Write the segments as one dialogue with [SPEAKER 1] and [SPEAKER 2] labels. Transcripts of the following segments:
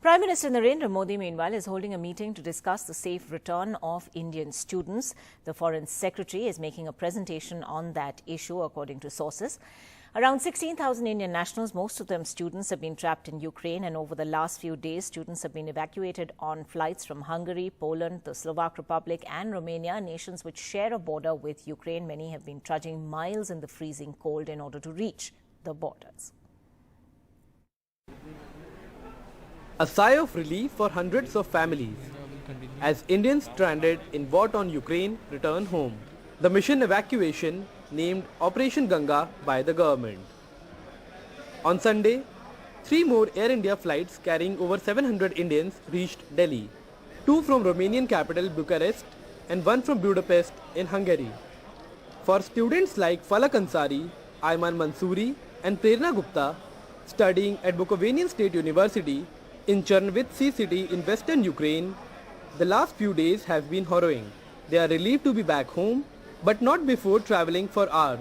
[SPEAKER 1] Prime Minister Narendra Modi, meanwhile, is holding a meeting to discuss the safe return of Indian students. The Foreign Secretary is making a presentation on that issue, according to sources. Around 16,000 Indian nationals, most of them students, have been trapped in Ukraine, and over the last few days, students have been evacuated on flights from Hungary, Poland, the Slovak Republic and Romania, nations which share a border with Ukraine. Many have been trudging miles in the freezing cold in order to reach the borders.
[SPEAKER 2] A sigh of relief for hundreds of families as Indians stranded in war-torn Ukraine return home. The mission evacuation named Operation Ganga by the government. On Sunday, 3 more Air India flights carrying over 700 Indians reached Delhi, 2 from Romanian capital Bucharest and 1 from Budapest in Hungary. For students like Falak Ansari, Ayman Mansoori and Prerna Gupta studying at Bukovanian State University in Chernivtsi city in western Ukraine, the last few days have been harrowing. They are relieved to be back home, but not before travelling for hours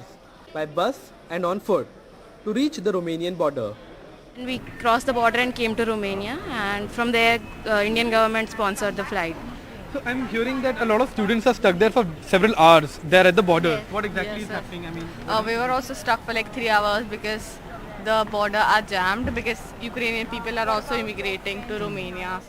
[SPEAKER 2] by bus and on foot to reach the Romanian border.
[SPEAKER 3] We crossed the border and came to Romania, and from there Indian government sponsored the flight.
[SPEAKER 4] So I'm hearing that a lot of students are stuck there for several hours there at the border.
[SPEAKER 3] Yes.
[SPEAKER 4] What exactly is happening?
[SPEAKER 3] We were also stuck for like 3 hours because the border are jammed because Ukrainian people are also immigrating to Romania.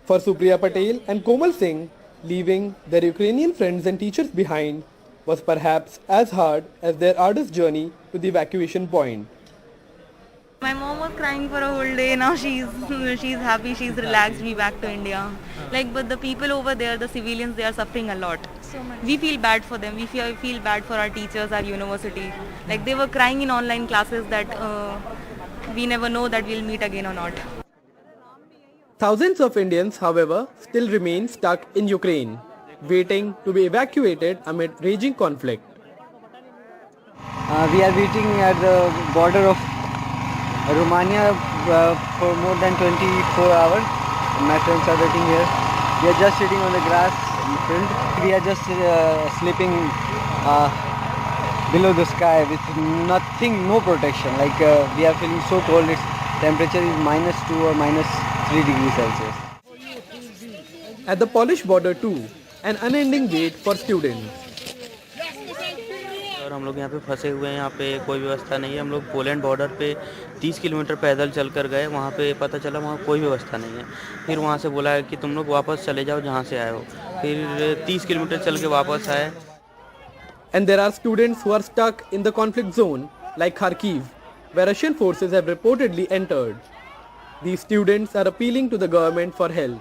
[SPEAKER 2] For Supriya Patel and Komal Singh, leaving their Ukrainian friends and teachers behind was perhaps as hard as their arduous journey to the evacuation point.
[SPEAKER 5] My mom was crying for a whole day. Now she's happy, she's relaxed, we back to India. But the people over there, the civilians, they are suffering a lot. So much. We feel bad for them. We feel bad for our teachers, our university. They were crying in online classes that we never know that we'll meet again or not.
[SPEAKER 2] Thousands of Indians, however, still remain stuck in Ukraine, waiting to be evacuated amid raging conflict.
[SPEAKER 6] We are waiting at the border of Romania for more than 24 hours. My friends are waiting here. We are just sitting on the grass in front. We are just sleeping below the sky with nothing, no protection. We are feeling so cold. Its temperature is -2 or -3 degrees Celsius.
[SPEAKER 2] At the Polish border too, an unending wait for students.
[SPEAKER 7] और हम लोग यहाँ पे फंसे हुए हैं, यहाँ पे कोई व्यवस्था नहीं है। हम लोग पोलैंड बॉर्डर पे 30 किलोमीटर पैदल चल कर गए, वहाँ पे पता चला वहाँ कोई व्यवस्था नहीं है। फिर वहाँ से बोला कि तुम लोग वापस चले जाओ जहाँ से आए हो। फिर 30 किलोमीटर चल के वापस आए।
[SPEAKER 2] And there are students who are stuck in the conflict zone like Kharkiv, where Russian forces have reportedly entered. These students are appealing to the government for help.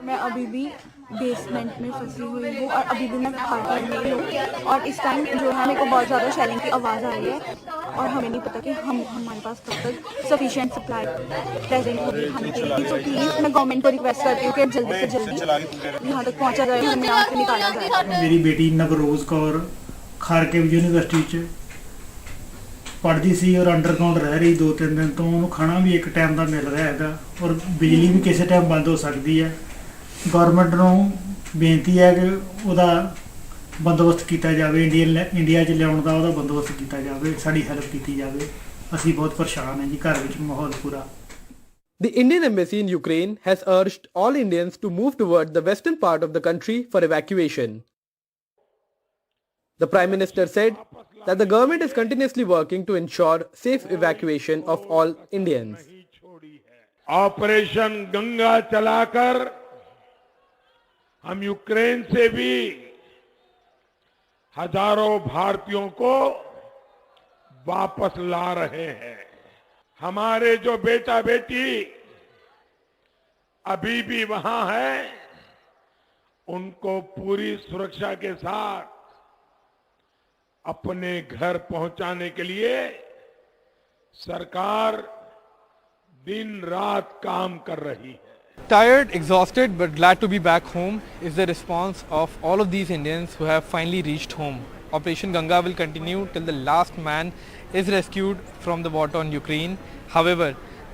[SPEAKER 8] मैं अभी भी बेसमेंट में फंसी हुई हूँ और अभी भी मैं खारकीव में हूँ और इस टाइम जो है मेरे को बहुत ज़्यादा शेलिंग की आवाज़ आ रही है और हमें नहीं पता कि हमारे पास कब तक सफिशिएंट सप्लाई प्रेजेंट होगी खाने के लिए। तो प्लीज़ मैं गवर्नमेंट को रिक्वेस्ट करती हूँ कि जल्दी से जल्दी यहाँ तक पहुँचा जाए, हमें यहाँ से निकाला जाए।
[SPEAKER 9] मेरी बेटी नवरोज़ कौर खारकीव यूनिवर्सिटी पढ़ती सी और अंडरग्राउंड रह रही 2-3 दिन तो उन्होंने खाना भी एक टाइम का मिल रहा है और बिजली भी किसी टाइम बंद हो सकती है। गवर्नमेंट ਨੂੰ ਬੇਨਤੀ ਹੈ ਕਿ ਉਹਦਾ ਬੰਦੋਬਸਤ ਕੀਤਾ ਜਾਵੇ, ਇੰਡੀਆ 'ਚ ਲਿਆਉਣ ਦਾ ਉਹਦਾ ਬੰਦੋਬਸਤ ਕੀਤਾ ਜਾਵੇ, ਸਾਡੀ ਹੈਲਪ ਕੀਤੀ ਜਾਵੇ। ਅਸੀਂ ਬਹੁਤ ਪਰੇਸ਼ਾਨ ਹਾਂ ਜੀ, ਘਰ ਵਿੱਚ ਮਾਹੌਲ ਪੂਰਾ।
[SPEAKER 2] The Indian embassy in Ukraine has urged all Indians to move toward the western part of the country for evacuation. The Prime Minister said that the government is continuously working to ensure safe evacuation of all Indians.
[SPEAKER 10] Operation Ganga चलाकर हम Ukraine से भी हजारों भारतीयों को वापस ला रहे हैं। हमारे जो बेटा बेटी अभी भी वहां हैं, उनको पूरी सुरक्षा के साथ अपने घर पहुंचाने के लिए सरकार दिन रात काम कर रही है।
[SPEAKER 4] Tired, exhausted, but glad to be back home is the response of all of these Indians who have finally reached home. Operation Ganga will continue till the last man is rescued from the war-torn Ukraine. However,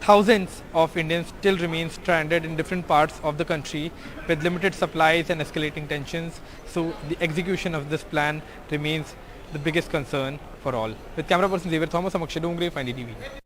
[SPEAKER 4] thousands of Indians still remain stranded in different parts of the country with limited supplies and escalating tensions. So the execution of this plan remains the biggest concern for all. With camera person Xavier Thomas, I'm NDTV.